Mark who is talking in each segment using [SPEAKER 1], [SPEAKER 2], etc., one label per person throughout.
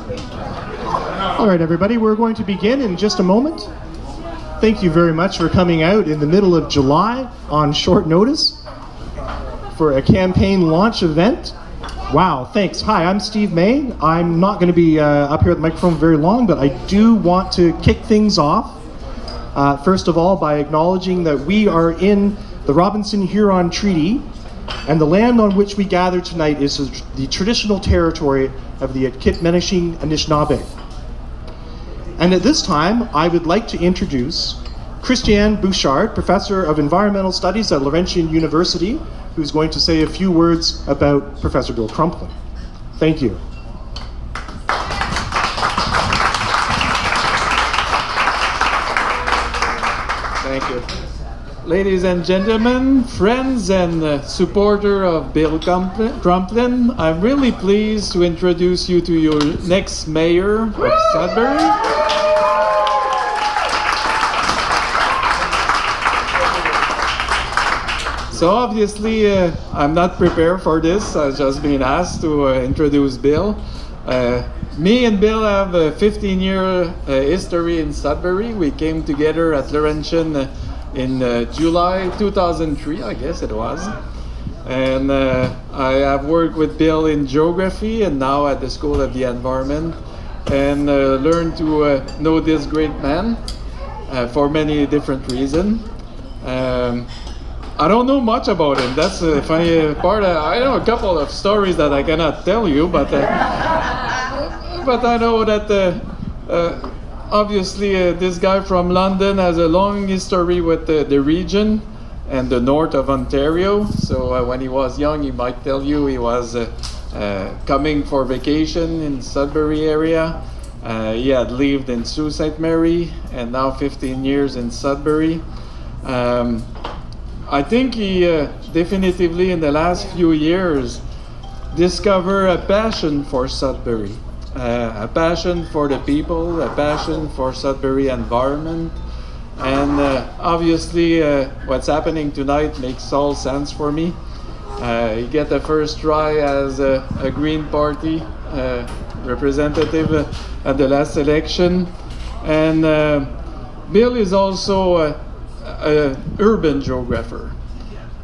[SPEAKER 1] All right, everybody, we're going to begin in just a moment. Thank you very much for coming out in the middle of July on short notice for a campaign launch event. Wow, thanks. Hi, I'm Steve May. I'm not going to be up here at the microphone very long, but I do want to kick things off, first of all, by acknowledging that we are in the Robinson-Huron Treaty, and the land on which we gather tonight is the traditional territory of the Atkitmenishing Anishinaabe. And at this time, I would like to introduce Christiane Bouchard, Professor of Environmental Studies at Laurentian University, who's going to say a few words about Professor Bill Crumplin. Thank you.
[SPEAKER 2] Thank you. Ladies and gentlemen, friends and supporter of Bill Crumplin, I'm really pleased to introduce you to your next mayor of Sudbury. So obviously, I'm not prepared for this. I've just been asked to introduce Bill. Me and Bill have a 15-year history in Sudbury. We came together at Laurentian in July 2003, I guess it was. And I have worked with Bill in geography and now at the School of the Environment, and learned to know this great man for many different reasons. I don't know much about him. That's the funny part. I know a couple of stories that I cannot tell you, but I know that obviously this guy from London has a long history with the region and the north of Ontario. So when he was young, he might tell you he was coming for vacation in Sudbury area. He had lived in Sault Ste. Marie and now 15 years in Sudbury. I think he definitively in the last few years discovered a passion for Sudbury, a passion for the people, a passion for Sudbury environment, and obviously what's happening tonight makes all sense for me. He get the first try as a Green Party representative at the last election, and Bill is also an urban geographer.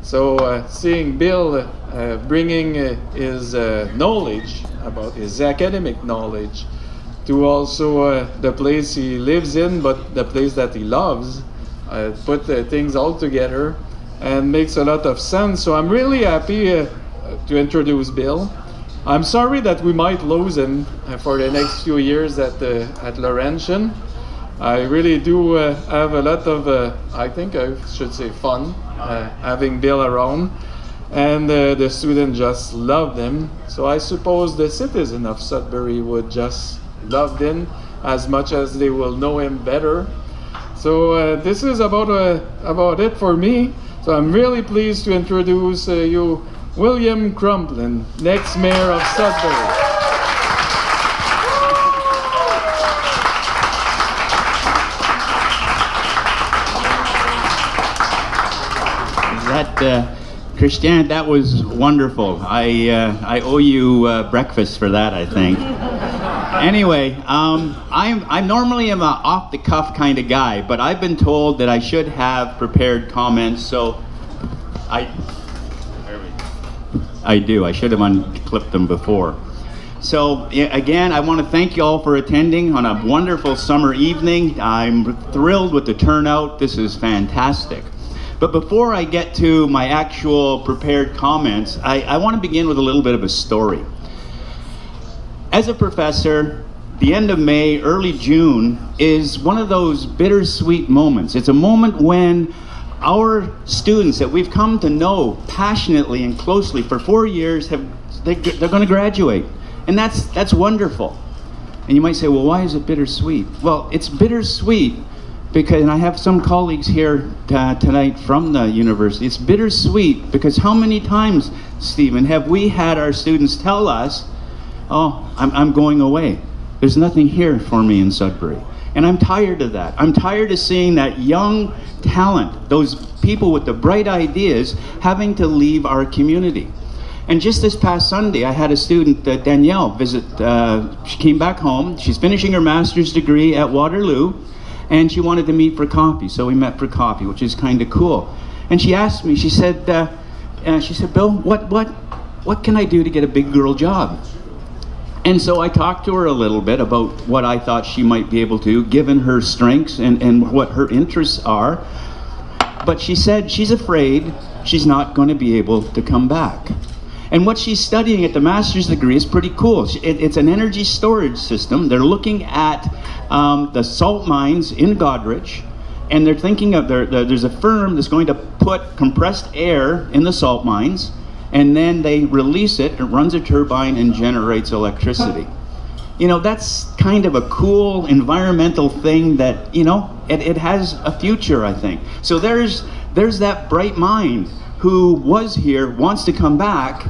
[SPEAKER 2] So seeing Bill bringing his knowledge about his academic knowledge to also the place he lives in, but the place that he loves, put things all together and makes a lot of sense. So I'm really happy to introduce Bill. I'm sorry that we might lose him for the next few years at Laurentian. I really do have a lot of, I think I should say fun, having Bill around. And the students just loved him. So I suppose the citizens of Sudbury would just love him as much as they will know him better. So this is about it for me. So I'm really pleased to introduce you, William Crumplin, next mayor of Sudbury.
[SPEAKER 3] Christiane, that was wonderful. I owe you breakfast for that, I think. Anyway, I normally am an off-the-cuff kind of guy, but I've been told that I should have prepared comments, so I do. I should have unclipped them before. So again, I want to thank you all for attending on a wonderful summer evening. I'm thrilled with the turnout. This is fantastic. But before I get to my actual prepared comments, I want to begin with a little bit of a story. As a professor, the end of May, early June is one of those bittersweet moments. It's a moment when our students that we've come to know passionately and closely for 4 years, they're going to graduate. And that's wonderful. And you might say, well, why is it bittersweet? Well, it's bittersweet because, and I have some colleagues here tonight from the university, it's bittersweet because how many times, Stephen, have we had our students tell us, oh, I'm going away. There's nothing here for me in Sudbury. And I'm tired of that. I'm tired of seeing that young talent, those people with the bright ideas, having to leave our community. And just this past Sunday, I had a student, Danielle, visit. She came back home. She's finishing her master's degree at Waterloo, and she wanted to meet for coffee. So we met for coffee, which is kind of cool. And she asked me, she said, Bill, what can I do to get a big girl job? And so I talked to her a little bit about what I thought she might be able to, given her strengths and what her interests are. But she said she's afraid she's not going to be able to come back. And what she's studying at the master's degree is pretty cool. It's an energy storage system. They're looking at the salt mines in Goderich, and they're thinking of there's a firm that's going to put compressed air in the salt mines, and then they release it, it runs a turbine and generates electricity. You know, that's kind of a cool environmental thing that, you know, it has a future, I think. So there's that bright mind who was here, wants to come back,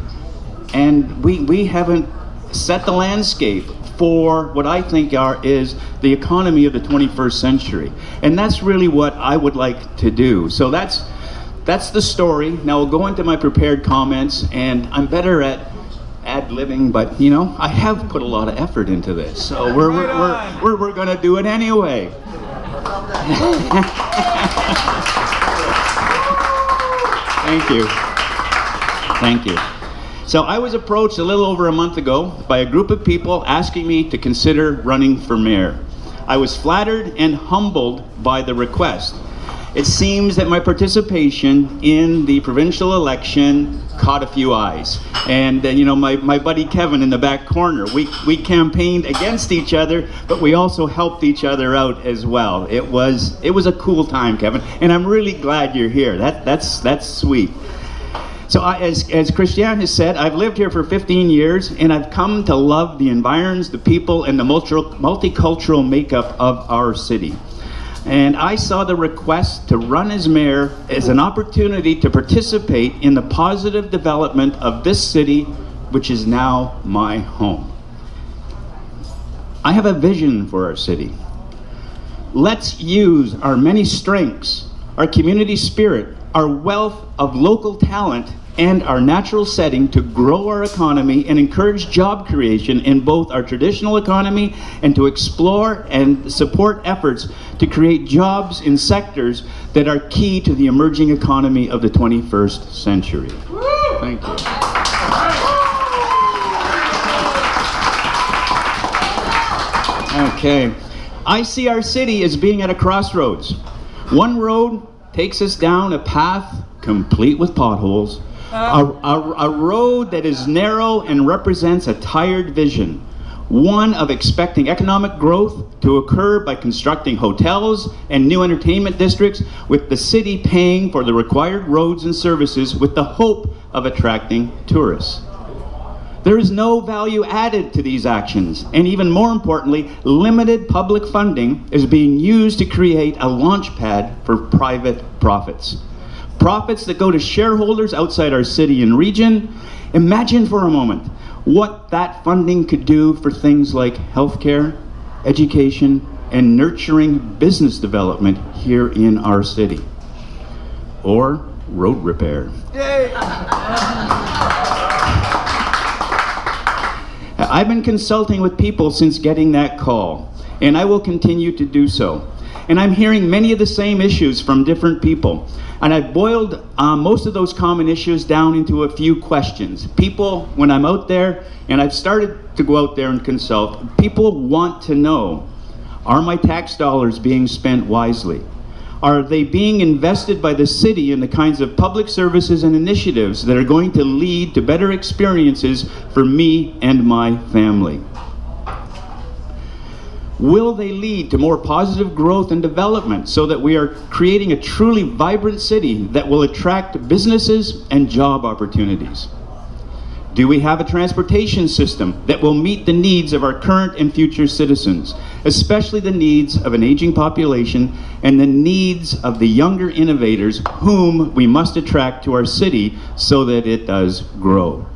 [SPEAKER 3] and we haven't set the landscape for what I think is the economy of the 21st century. And that's really what I would like to do. So that's the story. Now we'll go into my prepared comments, and I'm better at ad-libbing, but you know, I have put a lot of effort into this. So we're gonna do it anyway. Thank you. Thank you. So I was approached a little over a month ago by a group of people asking me to consider running for mayor. I was flattered and humbled by the request. It seems that my participation in the provincial election caught a few eyes. And you know, my buddy Kevin in the back corner, we campaigned against each other, but we also helped each other out as well. It was a cool time, Kevin, and I'm really glad you're here. That's sweet. So as Christiane has said, I've lived here for 15 years, and I've come to love the environs, the people, and the multicultural makeup of our city. And I saw the request to run as mayor as an opportunity to participate in the positive development of this city, which is now my home. I have a vision for our city. Let's use our many strengths, our community spirit, our wealth of local talent, and our natural setting to grow our economy and encourage job creation in both our traditional economy and to explore and support efforts to create jobs in sectors that are key to the emerging economy of the 21st century. Thank you. Okay. I see our city as being at a crossroads. One road takes us down a path complete with potholes, a road that is narrow and represents a tired vision, one of expecting economic growth to occur by constructing hotels and new entertainment districts, with the city paying for the required roads and services with the hope of attracting tourists. There is no value added to these actions, and even more importantly, limited public funding is being used to create a launch pad for private profits. Profits that go to shareholders outside our city and region. Imagine for a moment what that funding could do for things like healthcare, education, and nurturing business development here in our city. Or road repair. Yay! I've been consulting with people since getting that call, and I will continue to do so. And I'm hearing many of the same issues from different people. And I've boiled most of those common issues down into a few questions. People, when I'm out there, and I've started to go out there and consult, people want to know, are my tax dollars being spent wisely? Are they being invested by the city in the kinds of public services and initiatives that are going to lead to better experiences for me and my family? Will they lead to more positive growth and development so that we are creating a truly vibrant city that will attract businesses and job opportunities? Do we have a transportation system that will meet the needs of our current and future citizens, especially the needs of an aging population and the needs of the younger innovators whom we must attract to our city so that it does grow?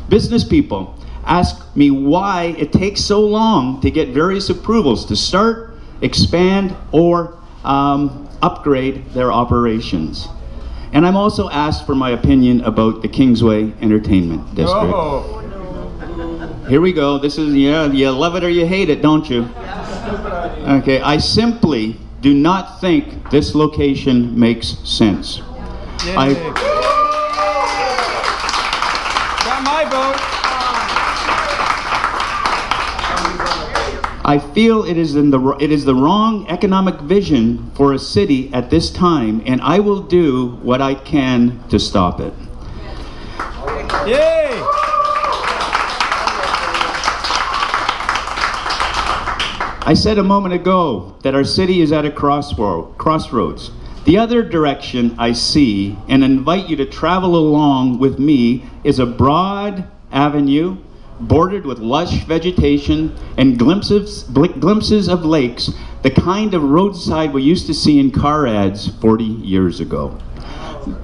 [SPEAKER 3] Business people ask me why it takes so long to get various approvals to start, expand, or upgrade their operations. And I'm also asked for my opinion about the Kingsway Entertainment District.
[SPEAKER 2] Oh.
[SPEAKER 3] Here we go. This is, yeah, you love it or you hate it, don't you? Okay, I simply do not think this location makes sense.
[SPEAKER 2] Got my vote.
[SPEAKER 3] I feel it is the wrong economic vision for a city at this time, and I will do what I can to stop it.
[SPEAKER 2] Yay!
[SPEAKER 3] I said a moment ago that our city is at a crossroads. The other direction I see and invite you to travel along with me is a broad avenue bordered with lush vegetation and glimpses of lakes, the kind of roadside we used to see in car ads 40 years ago.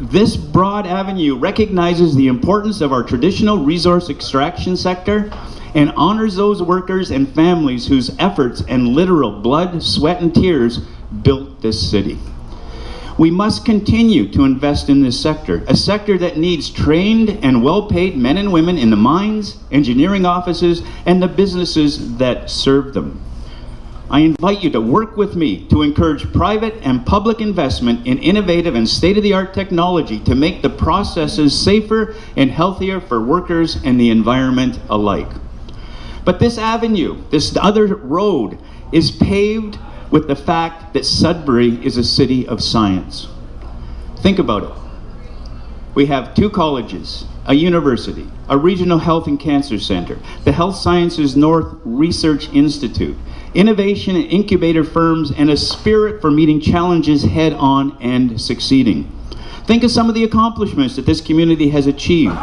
[SPEAKER 3] This broad avenue recognizes the importance of our traditional resource extraction sector and honors those workers and families whose efforts and literal blood, sweat, and tears built this city. We must continue to invest in this sector, a sector that needs trained and well-paid men and women in the mines, engineering offices, and the businesses that serve them. I invite you to work with me to encourage private and public investment in innovative and state-of-the-art technology to make the processes safer and healthier for workers and the environment alike. But this avenue, this other road, is paved with the fact that Sudbury is a city of science. Think about it. We have 2 colleges, a university, a regional health and cancer center, the Health Sciences North Research Institute, innovation and incubator firms, and a spirit for meeting challenges head on and succeeding. Think of some of the accomplishments that this community has achieved.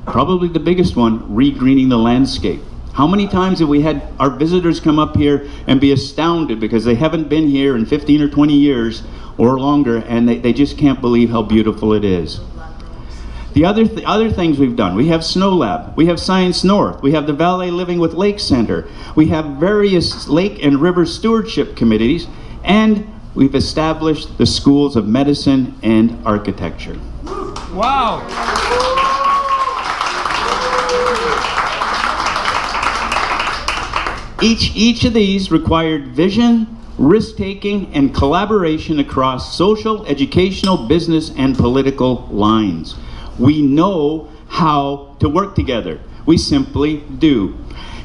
[SPEAKER 3] Probably the biggest one, regreening the landscape. How many times have we had our visitors come up here and be astounded because they haven't been here in 15 or 20 years or longer, and they just can't believe how beautiful it is. The other things we've done, we have Snow Lab, we have Science North, we have the Valley Living with Lake Center, we have various lake and river stewardship committees, and we've established the schools of medicine and architecture.
[SPEAKER 2] Wow!
[SPEAKER 3] Each of these required vision, risk-taking, and collaboration across social, educational, business, and political lines. We know how to work together. We simply do.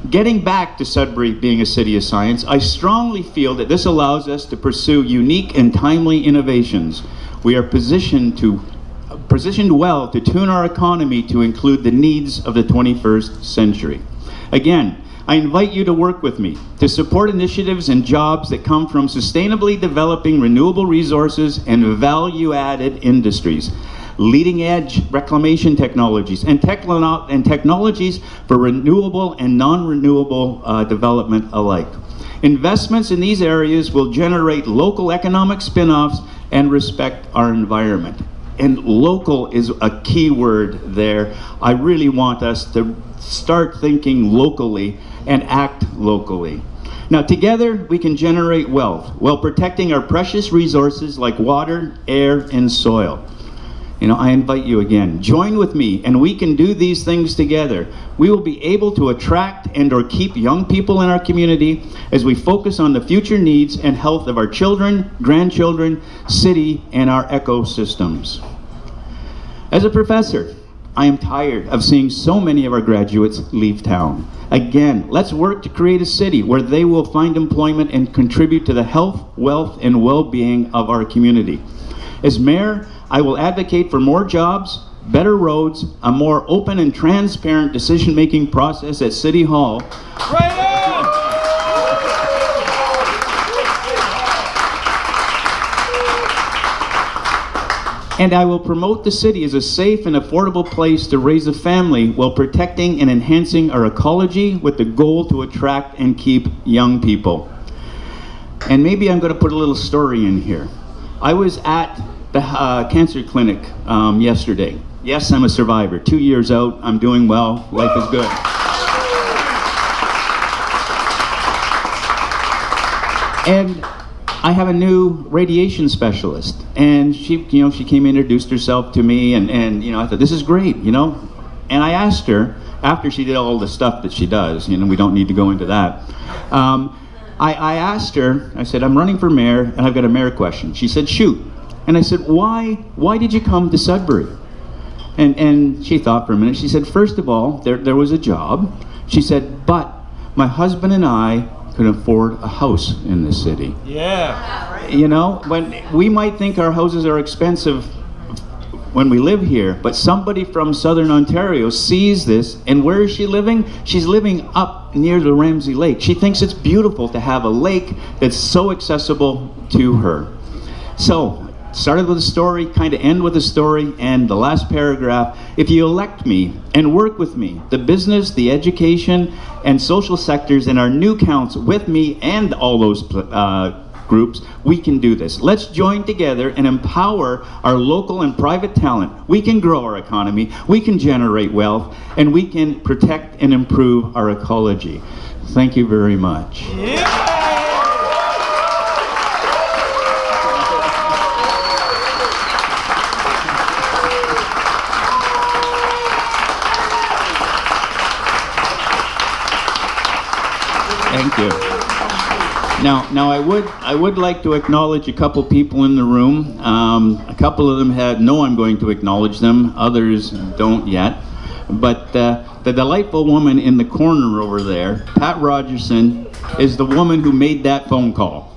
[SPEAKER 3] Getting back to Sudbury being a city of science, I strongly feel that this allows us to pursue unique and timely innovations. We are positioned well to tune our economy to include the needs of the 21st century. Again, I invite you to work with me to support initiatives and jobs that come from sustainably developing renewable resources and value-added industries, leading-edge reclamation technologies, and technologies for renewable and non-renewable development alike. Investments in these areas will generate local economic spin-offs and respect our environment. And local is a key word there. I really want us to start thinking locally and act locally. Now, together we can generate wealth while protecting our precious resources like water, air, and soil. I invite you again, join with me, and we can do these things together. We will be able to attract and or keep young people in our community as we focus on the future needs and health of our children, grandchildren, city, and our ecosystems. As a professor, I am tired of seeing so many of our graduates leave town. Again, let's work to create a city where they will find employment and contribute to the health, wealth, and well-being of our community. As mayor, I will advocate for more jobs, better roads, a more open and transparent decision-making process at City Hall.
[SPEAKER 2] Right on!
[SPEAKER 3] And I will promote the city as a safe and affordable place to raise a family while protecting and enhancing our ecology with the goal to attract and keep young people. And maybe I'm going to put a little story in here. I was at the cancer clinic yesterday. Yes, I'm a survivor. 2 years out, I'm doing well, life is good. And I have a new radiation specialist, and she came and introduced herself to me, and I thought, this is great, and I asked her, after she did all the stuff that she does, we don't need to go into that, I asked her, I said, I'm running for mayor, and I've got a mayor question. She said, shoot. And I said, why did you come to Sudbury? And she thought for a minute. She said, first of all, there was a job. She said, but my husband and I could afford a house in this city.
[SPEAKER 2] Yeah.
[SPEAKER 3] When we might think our houses are expensive when we live here, but somebody from Southern Ontario sees this, and where is she living? She's living up near the Ramsey Lake. She thinks it's beautiful to have a lake that's so accessible to her. So, started with a story, kind of end with a story, and the last paragraph, if you elect me and work with me, the business, the education, and social sectors in our new counts with me and all those groups, we can do this. Let's join together and empower our local and private talent. We can grow our economy, we can generate wealth, and we can protect and improve our ecology. Thank you very much.
[SPEAKER 2] Yeah.
[SPEAKER 3] Thank you. Now I would like to acknowledge a couple people in the room. A couple of them know I'm going to acknowledge them. Others don't yet. But the delightful woman in the corner over there, Pat Rogerson, is the woman who made that phone call.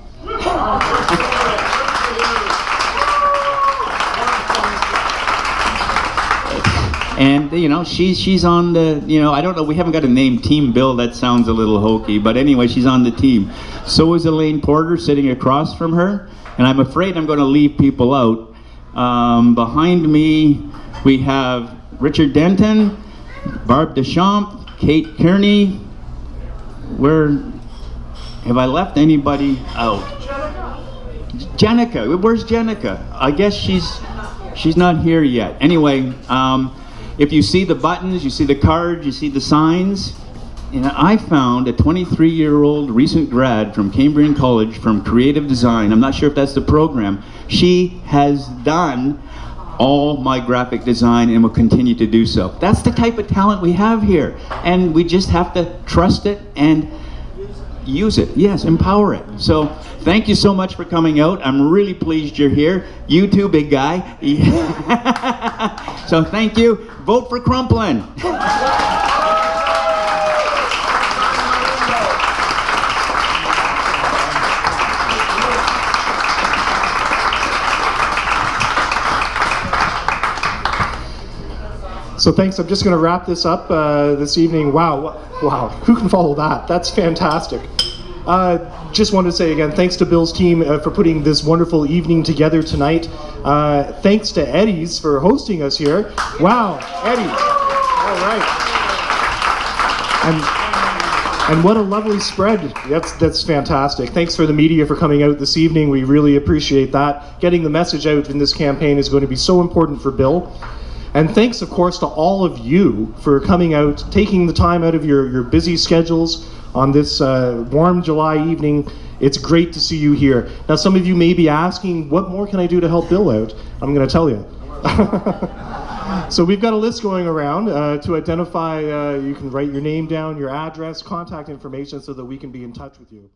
[SPEAKER 3] And she's on the, I don't know, we haven't got a name, Team Bill, that sounds a little hokey, but anyway, she's on the team. So is Elaine Porter sitting across from her, and I'm afraid I'm going to leave people out. Behind me, we have Richard Denton, Barb Deschamps, Kate Kearney. Where have I left anybody out? Jenica, where's Jenica? I guess she's not here yet. Anyway, if you see the buttons, you see the cards, you see the signs, I found a 23-year-old recent grad from Cambrian College from creative design. I'm not sure if that's the program. She has done all my graphic design and will continue to do so. That's the type of talent we have here, and we just have to trust it and use it. Yes, empower it. So thank you so much for coming out. I'm really pleased you're here. You too, big guy. So thank you. Vote for Crumplin.
[SPEAKER 1] So thanks. I'm just going to wrap this up this evening. Wow, who can follow that? That's fantastic. Just wanted to say again, thanks to Bill's team for putting this wonderful evening together tonight. Thanks to Eddie's for hosting us here. Wow, Eddie. All right. And what a lovely spread. That's fantastic. Thanks for the media for coming out this evening. We really appreciate that. Getting the message out in this campaign is going to be so important for Bill. And thanks, of course, to all of you for coming out, taking the time out of your busy schedules on this warm July evening. It's great to see you here. Now, some of you may be asking, what more can I do to help Bill out? I'm going to tell you. So we've got a list going around to identify, you can write your name down, your address, contact information so that we can be in touch with you.